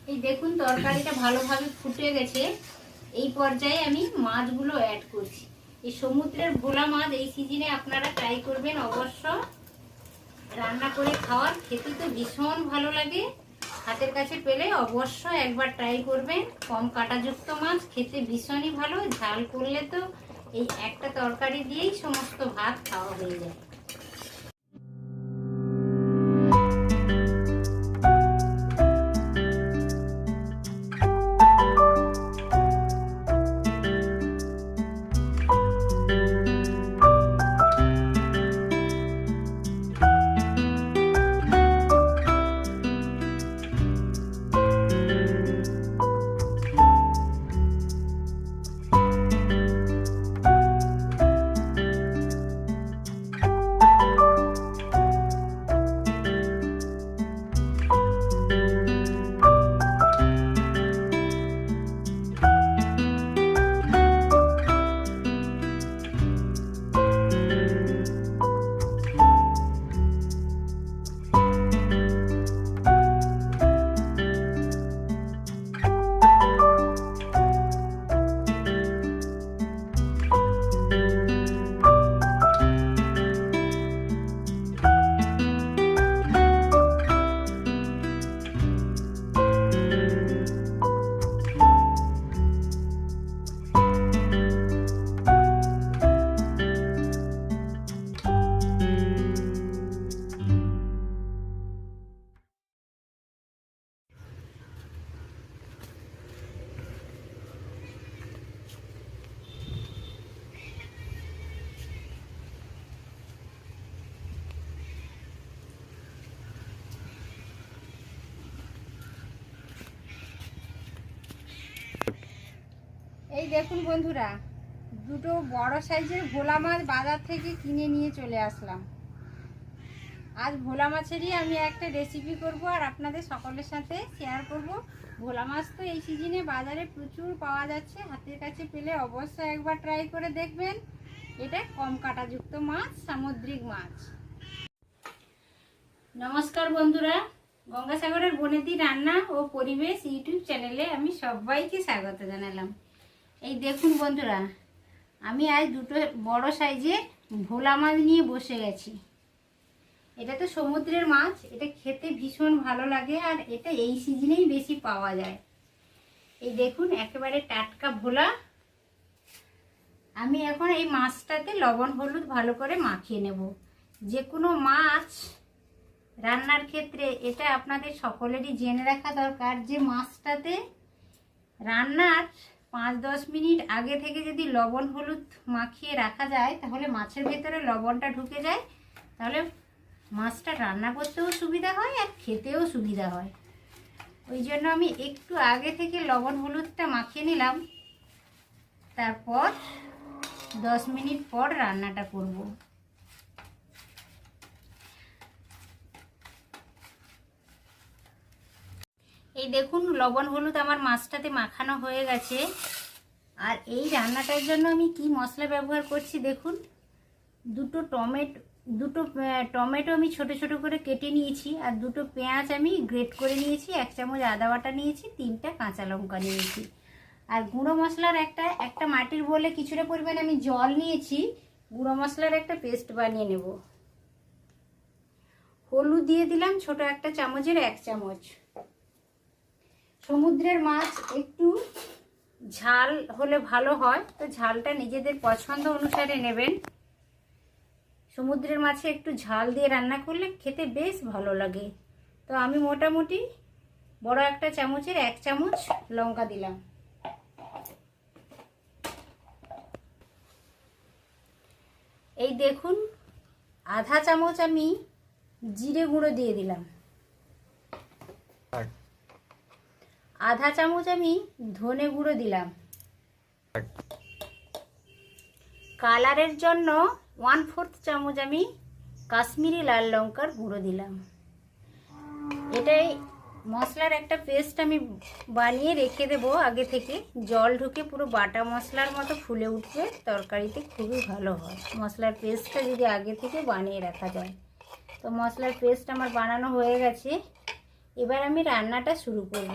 এই দেখুন তরকারিটা ভালোভাবে ফুটে গেছে। এই পর্যায়ে আমি মাছগুলো অ্যাড করছি। এই সমুদ্রের ভোলা মাছ এই সিজনে আপনারা ট্রাই করবেন অবশ্য। রান্না করে খাওয়ার খেতে তো ভীষণ ভালো লাগে। হাতের কাছে পেলে অবশ্য একবার ট্রাই করবেন। কম কাঁটাযুক্ত মাছ খেতে ভীষণই ভালো। ঝাল করলে তো এই একটা তরকারি দিয়েই সমস্ত ভাত খাওয়া হয়ে যায়। এই দেখুন বন্ধুরা, দুটো বড় সাইজের ভোলা মাছ বাজার থেকে কিনে নিয়ে চলে আসলাম। আজ ভোলা মাছেরই আমি একটা রেসিপি করব আর আপনাদের সকলের সাথে শেয়ার করব। ভোলা মাছ তো এই সিজনে বাজারে প্রচুর পাওয়া যাচ্ছে। হাতের কাছে পেলে অবশ্যই একবার ট্রাই করে দেখবেন। এটা কম কাঁটাযুক্ত মাছ, সামুদ্রিক মাছ। নমস্কার বন্ধুরা, গঙ্গাসাগরের বনেদি রান্না ও পরিবেশ ইউটিউব চ্যানেলে আমি সবাইকে স্বাগত জানালাম। এই দেখুন বন্ধুরা, আমি আজ দুটো বড় সাইজের ভোলা মাছ নিয়ে বসে গেছি। এটা তো সমুদ্রের মাছ, এটা খেতে ভীষণ ভালো লাগে আর এটা এই সিজনেই বেশি পাওয়া যায়। এই দেখুন একেবারে টাটকা ভোলা। আমি এখন এই মাছটাতে লবণ হলুদ ভালো করে মাখিয়ে নেব। যে কোনো মাছ রান্নার ক্ষেত্রে এটা আপনাদের সকলেরই জেনে রাখা দরকার যে মাছটাতে রান্নার 5-10 মিনিট আগে থেকে যদি লবণ হলুদ মাখিয়ে রাখা যায় তাহলে মাছের ভেতরে লবণটা ঢুকে যায়, তাহলে মাছটা রান্না করতেও সুবিধা হয় আর খেতেও সুবিধা হয়। ওই জন্য আমি একটু আগে থেকে লবণ হলুদটা মাখিয়ে নিলাম, তারপর 10 মিনিট পর রান্নাটা করব। এই দেখুন লবণ হলুদ আমার মাছটাতে মাখানো হয়ে গেছে। আর এই রান্নাটার জন্য আমি কি মশলা ব্যবহার করছি দেখুন। দুটো টমেটো আমি ছোট ছোট করে কেটে নিয়েছি, আর দুটো পেঁয়াজ আমি গ্রেট করে নিয়েছি, 1 চামচ আদা বাটা নিয়েছি, 3টা কাঁচা লঙ্কা নিয়েছি। আর গুঁড়ো মশলার একটা মাটির বলে কিছুটা পরিমাণে আমি জল নিয়েছি। গুঁড়ো মশলার একটা পেস্ট বানিয়ে নেব। হলুদ দিয়ে দিলাম ছোট একটা চামচের 1 চামচ। সমুদ্রের মাছ একটু ঝাল হলে ভালো হয়, তো ঝালটা নিজেদের পছন্দ অনুসারে নেবেন। সমুদ্রের মাছে একটু ঝাল দিয়ে রান্না করলে খেতে বেশ ভালো লাগে। তো আমি মোটামুটি বড় একটা চামচের 1 চামচ লঙ্কা দিলাম। এই দেখুন আধা চামচ আমি জিরে গুঁড়ো দিয়ে দিলাম। আধা চামচ আমি ধনে গুঁড়ো দিলাম। কালারের জন্য 1/4 চামচ আমি কাশ্মীরি লাল লঙ্কার গুঁড়ো দিলাম। এটাই মশলার একটা পেস্ট আমি বানিয়ে রেখে দেব আগে থেকে। জল ঢুকে পুরো বাটা মশলার মতো ফুলে উঠবে, তরকারিতে খুবই ভালো হয় মশলার পেস্টটা যদি আগে থেকে বানিয়ে রাখা যায়। তো মশলার পেস্ট আমার বানানো হয়ে গেছে। এবার আমি রান্নাটা শুরু করব।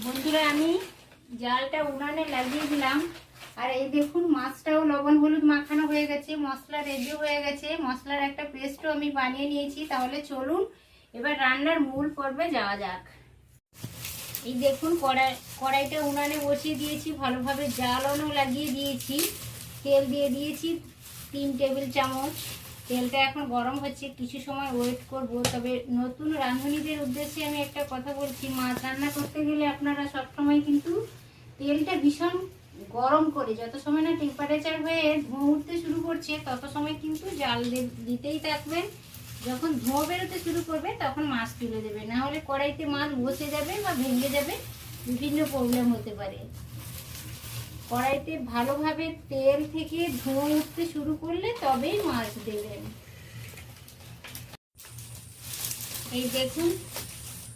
বন্ধুরা আমি জালটা উনানে লাগিয়ে দিলাম। আর এই দেখুন মাছটাও লবণ হলুদ মাখানো হয়ে গেছে, মশলা রেডি হয়ে গেছে, মশলার একটা পেস্টও আমি বানিয়ে নিয়েছি। তাহলে চলুন এবার রান্নার মূল পর্বে যাওয়া যাক। এই দেখুন কড়াইটা উনানে বসিয়ে দিয়েছি, ভালোভাবে জালও লাগিয়ে দিয়েছি, তেল দিয়ে দিয়েছি 3 টেবিল চামচ। তেলটা এখন গরম হচ্ছে, কিছু সময় ওয়েট করব। তবে নতুন রাঁধুনিদের উদ্দেশ্যে আমি একটা কথা বলছি, মাছ রান্না করতে গেলে আপনারা সবসময় কিন্তু তেলটা ভীষণ গরম করে, যত সময় না টেম্পারেচার হয়ে ধোঁয়া উঠতে শুরু করছে তত সময় কিন্তু জাল দিতেই থাকবেন। যখন ধোঁয়া বেরোতে শুরু করবে তখন মাছ তুলে দেবে, না হলে কড়াইতে মাছ বসে যাবে বা ভেঙে যাবে, বিভিন্ন প্রবলেম হতে পারে। কড়াইতে ভালোভাবে তেল থেকে ধোঁয়া উঠতে শুরু করলে তবেই মাছ দেবেন। এই দেখুন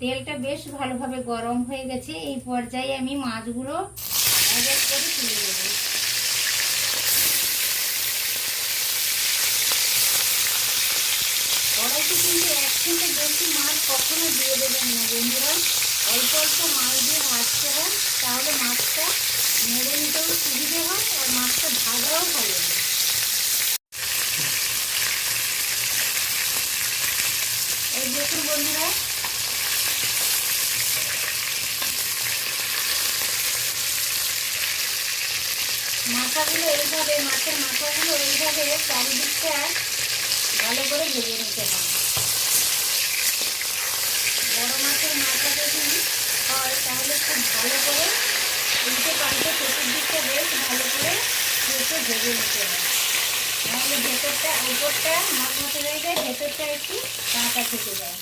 তেলটা বেশ ভালোভাবে গরম হয়ে গেছে। এই পর্যায়ে আমি মাছগুলো এক এক করে তুলে দেব। কড়াইতে কিন্তু একসাথে বেশি মাছ কখনো দিয়ে দেবেন না বন্ধুরা, অল্প অল্প মাছ দিয়ে ভাজতে হয়, তাহলে মাছটা নেড়ে নিতেও সুবিধে হয় আর মাছটা ভাজাও ভালো হয়। এই দেখুন বন্ধুরা মাথাগুলো এইভাবে, মাছের মাথাগুলো এইভাবে চারিদিকটা ভালো করে ভেজে নিতে হয়। বড় মাছের মাথা যদি হয় তাহলে খুব ভালো করে উল্টে পাল্টে চতুর্দিকটা বেশ ভালো করে কেটে ভেজে নিতে হয়, তাহলে ভেতরটা উপরটা মাছ মতো হয়ে যায়, ভেতরটা একটু কাঁচা থেকে যায়।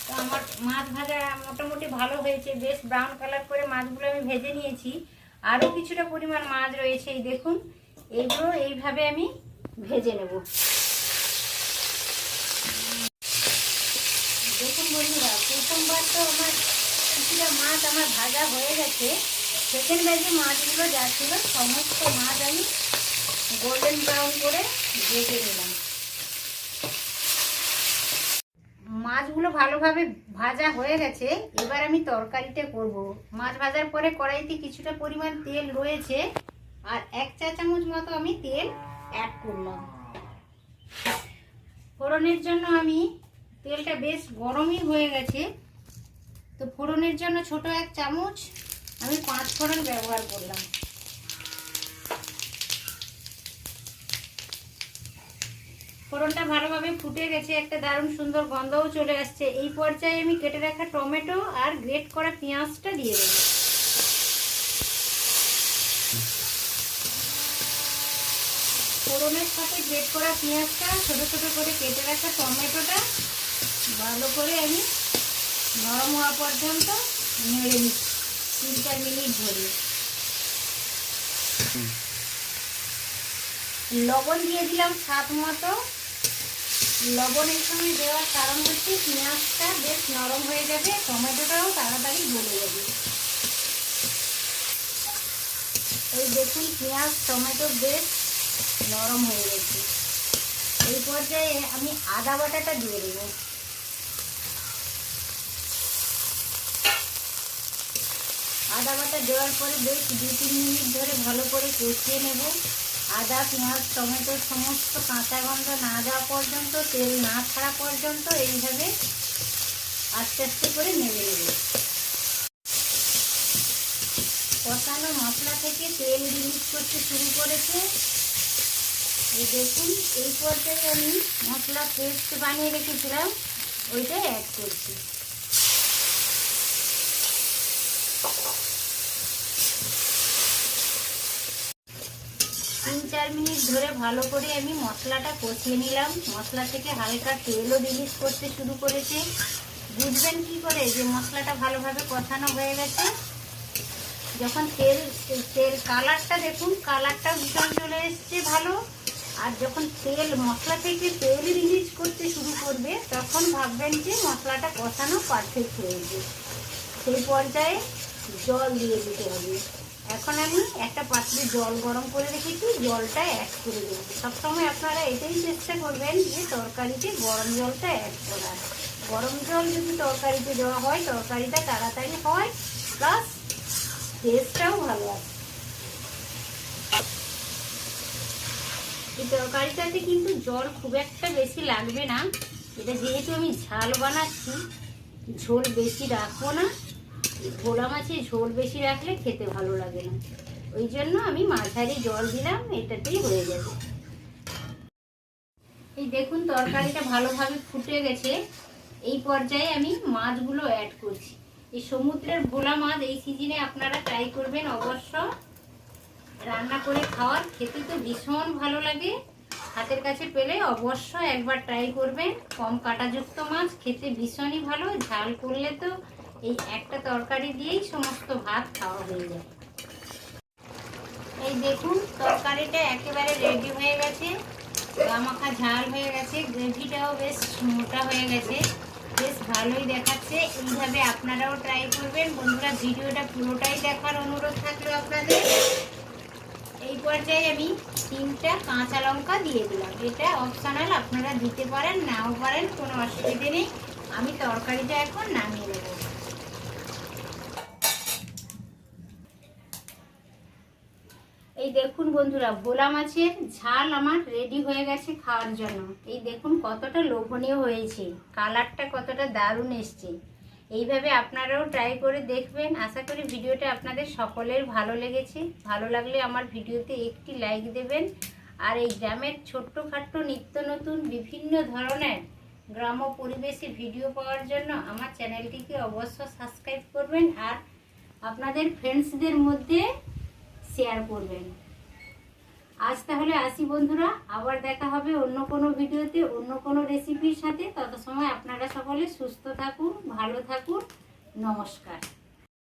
তো আমার মাছ ভাজা মোটামুটি ভালো হয়েছে, বেশ ব্রাউন কালার করে মাছগুলো আমি ভেজে নিয়েছি। আরও কিছুটা পরিমাণ মাছ রয়েছে, এই দেখুন এইগুলো এইভাবে আমি ভেজে নেব। দেখুন বন্ধুরা প্রথমবার তো আমার কিছুটা মাছ আমার ভাজা হয়ে গেছে, সেকেন্ড ব্যাচে মাছগুলো যা ছিল সমস্ত মাছ আমি গোল্ডেন ব্রাউন করে ভেজে নিলাম। মাছগুলো ভালোভাবে ভাজা হয়ে গেছে, এবার আমি তরকারিটা করব। মাছ ভাজার পরে কড়াইতে কিছুটা পরিমাণ তেল রয়েছে, আর 1 চা চামচ মতো আমি তেল অ্যাড করলাম। ফোড়নের জন্য আমি তেলটা বেশ গরমই হয়ে গেছে, তো ফোড়নের জন্য ছোট 1 চামচ আমি 5 ফোড়ন ব্যবহার করলাম। ফোড়নটা ভালোভাবে ফুটে গেছে, একটা দারুণ সুন্দর গন্ধও চলে আসছে। এই পর্যায়ে আমি কেটে রাখা টমেটো আর গ্রেট করা পেঁয়াজটা দিয়ে দেব। ফোড়নের সাথে গ্রেট করা পেঁয়াজটা, ছোট ছোট করে কেটে রাখা টমেটোটা ভালো করে আমি নরম হওয়া পর্যন্ত নেড়ে নিচ্ছি 3-4 মিনিট ধরে। লবণ দিয়ে দিলাম স্বাদ মতো। লবণ এই সময় দেওয়ার কারণ হচ্ছে পেঁয়াজটা বেশ নরম হয়ে যাবে, টমেটোটাও তাড়াতাড়ি গলে যাবে। এই দেখুন পেঁয়াজ টমেটো বেশ নরম হয়ে গেছে। এই পর্যায়ে আমি আদা বাটাটা দিয়ে দেব। আদা বাটা দেওয়ার পরে বেশ 2-3 মিনিট ধরে ভালো করে কষিয়ে নেব। আদা পেঁয়াজ টমেটোর সমস্ত কাঁচা গন্ধ না যাওয়া পর্যন্ত, তেল না ছাড়া পর্যন্ত এইভাবে আস্তে আস্তে করে নেড়ে নেব। কষানো মশলা থেকে তেল রিলিজ করতে শুরু করেছে। এই দেখুন এই পর্যায়ে আমি মশলা পেস্ট বানিয়ে রেখেছিলাম ওইটা অ্যাড করছি। 3-4 মিনিট ধরে ভালো করে আমি মশলাটা কষিয়ে নিলাম। মশলা থেকে হালকা তেলও রিলিজ করতে শুরু করেছে। বুঝবেন কি করে যে মশলাটা ভালোভাবে কষানো হয়ে গেছে? যখন তেল কালারটা দেখুন, কালারটাও ভীষণ চলে এসছে ভালো। আর যখন মশলা থেকে তেল রিলিজ করতে শুরু করবে তখন ভাববেন যে মশলাটা কষানো পারফেক্ট হয়েছে। সেই পর্যায়ে জল দিয়ে দিতে হবে। এখন আমি একটা পাত্রে জল গরম করে রেখেছি, জলটা অ্যাড করে দেবো। সবসময় আপনারা এটাই চেষ্টা করবেন যে তরকারিতে গরম জলটা অ্যাড করার। গরম জল যদি তরকারিতে দেওয়া হয় তরকারিটা তাড়াতাড়ি হয়, প্লাস টেস্টটাও ভালো আছে। এই তরকারিটাতে কিন্তু জল খুব একটা বেশি লাগবে না। এটা যেহেতু আমি ঝাল বানাচ্ছি, ঝোল বেশি রাখবো না। ভোলা মাছে ঝোল বেশি রাখলে খেতে ভালো লাগে না, ওই জন্য আমি মাঝারি জল দিলাম, এটাতেই হয়ে যাবে। এই দেখুন তরকারিটা ভালোভাবে ফুটে গেছে। এই পর্যায়ে আমি মাছগুলো অ্যাড করছি। এই সমুদ্রের ভোলা মাছ এই সিজনে আপনারা ট্রাই করবেন অবশ্য। রান্না করে খাওয়ার খেতে তো ভীষণ ভালো লাগে, হাতের কাছে পেলে অবশ্য একবার ট্রাই করবেন। কম কাঁটাযুক্ত মাছ, খেতে ভীষণই ভালো। ঝাল করলে তো এই একটা তরকারি দিয়েই সমস্ত ভাত খাওয়া হয়ে যায়। এই দেখুন তরকারিটা একেবারে রেডি হয়ে গেছে, গামাখা ঝাল হয়ে গেছে, গ্রেভিটাও বেশ মোটা হয়ে গেছে, বেশ ভালোই দেখাচ্ছে। এইভাবে আপনারাও ট্রাই করবেন বন্ধুরা। ভিডিওটা পুরোটাই দেখার অনুরোধ থাকলো আপনাদের। এই পর্যায়ে আমি 3টা কাঁচা লঙ্কা দিয়ে দিলাম। এটা অপশনাল, আপনারা দিতে পারেন নাও পারেন, কোনো অসুবিধে নেই। আমি তরকারিটা এখন নামিয়ে নেব। এই দেখুন বন্ধুরা, ভোলা মাছের ঝাল আমার রেডি হয়ে গেছে খাওয়ার জন্য। এই দেখুন কতটা লোভনীয় হয়েছে, কালারটা কতটা দারুণ এসছে। এইভাবে আপনারাও ট্রাই করে দেখবেন। আশা করি ভিডিওটা আপনাদের সকলের ভালো লেগেছে। ভালো লাগলে আমার ভিডিওতে একটি লাইক দেবেন। আর এই গ্রামের ছোট্টখাট্ট নিত্য নতুন বিভিন্ন ধরনের গ্রাম্য পরিবেশে ভিডিও পাওয়ার জন্য আমার চ্যানেলটিকে অবশ্য সাবস্ক্রাইব করবেন আর আপনাদের ফ্রেন্ডসদের মধ্যে শেয়ার করবেন। আজ তাহলে আসি বন্ধুরা, আবার দেখা হবে অন্য কোনো ভিডিওতে অন্য কোনো রেসিপির সাথে। তত সময় আপনারা সকলে সুস্থ থাকুন, ভালো থাকুন। নমস্কার।